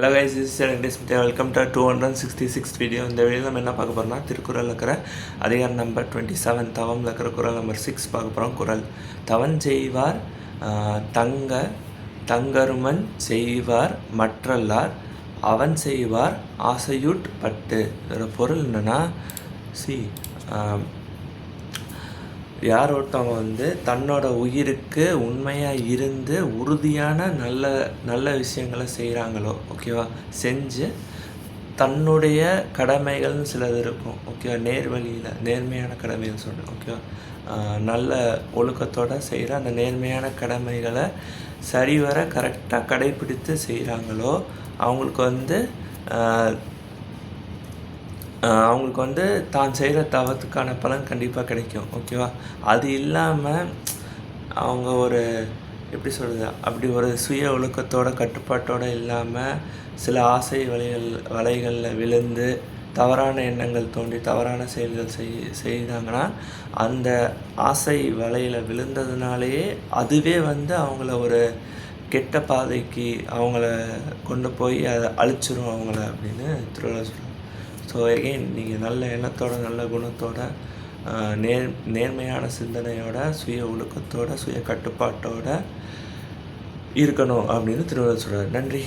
Hello guys, this is welcome to 266 video. இந்த வீடியோவில் நம்ம என்ன பார்க்க போகிறோம்னா, திருக்குறள் இருக்கிற அதிகாரம் நம்பர் 27 தவம் இருக்கிற குறள் நம்பர் 6 பார்க்க போகிறோம். குறள்: தவன் செய்வார் தங்கருமன் செய்வார் மற்றல்லார் அவன் செய்வார் ஆசையுட் பட்டு. இதோட பொருள் என்னென்னா, யார் ஒருத்தவங்க தன்னோட உயிருக்கு உண்மையாக இருந்து உறுதியான நல்ல விஷயங்களை செய்கிறாங்களோ, ஓகேவா, செஞ்சு தன்னுடைய கடமைகள்னு சிலது இருக்கும், ஓகேவா, நேர்வழியில் நேர்மையான கடமைகள் சொல்கிறேன், ஓகேவா, நல்ல ஒழுக்கத்தோடு செய்கிற அந்த நேர்மையான கடமைகளை சரிவர கரெக்டாக கடைப்பிடித்து செய்கிறாங்களோ அவங்களுக்கு தான் செய்கிற தவத்துக்கான பலன் கண்டிப்பாக கிடைக்கும், ஓகேவா. அது இல்லாமல் அவங்க எப்படி சொல்கிறது, அப்படி ஒரு சுய ஒழுக்கத்தோட கட்டுப்பாட்டோடு இல்லாமல் சில ஆசை வலைகளில் விழுந்து தவறான எண்ணங்கள் தோன்றி தவறான செயல்கள் செய்தாங்கன்னா அந்த ஆசை வலையில் விழுந்ததுனாலேயே அதுவே அவங்கள ஒரு கெட்ட பாதைக்கு அவங்கள கொண்டு போய் அதை அழிச்சிரும் அவங்கள அப்படின்னு திருவள்ளுவர் சொல்கிறாங்க. ஸோ எகெயின் நீங்கள் நல்ல எண்ணத்தோட நல்ல குணத்தோட நேர்மையான சிந்தனையோட சுய ஒழுக்கத்தோட சுய கட்டுப்பாட்டோடு இருக்கணும் அப்படின்னு திருவள்ளுவர் சொல்கிறார். நன்றி.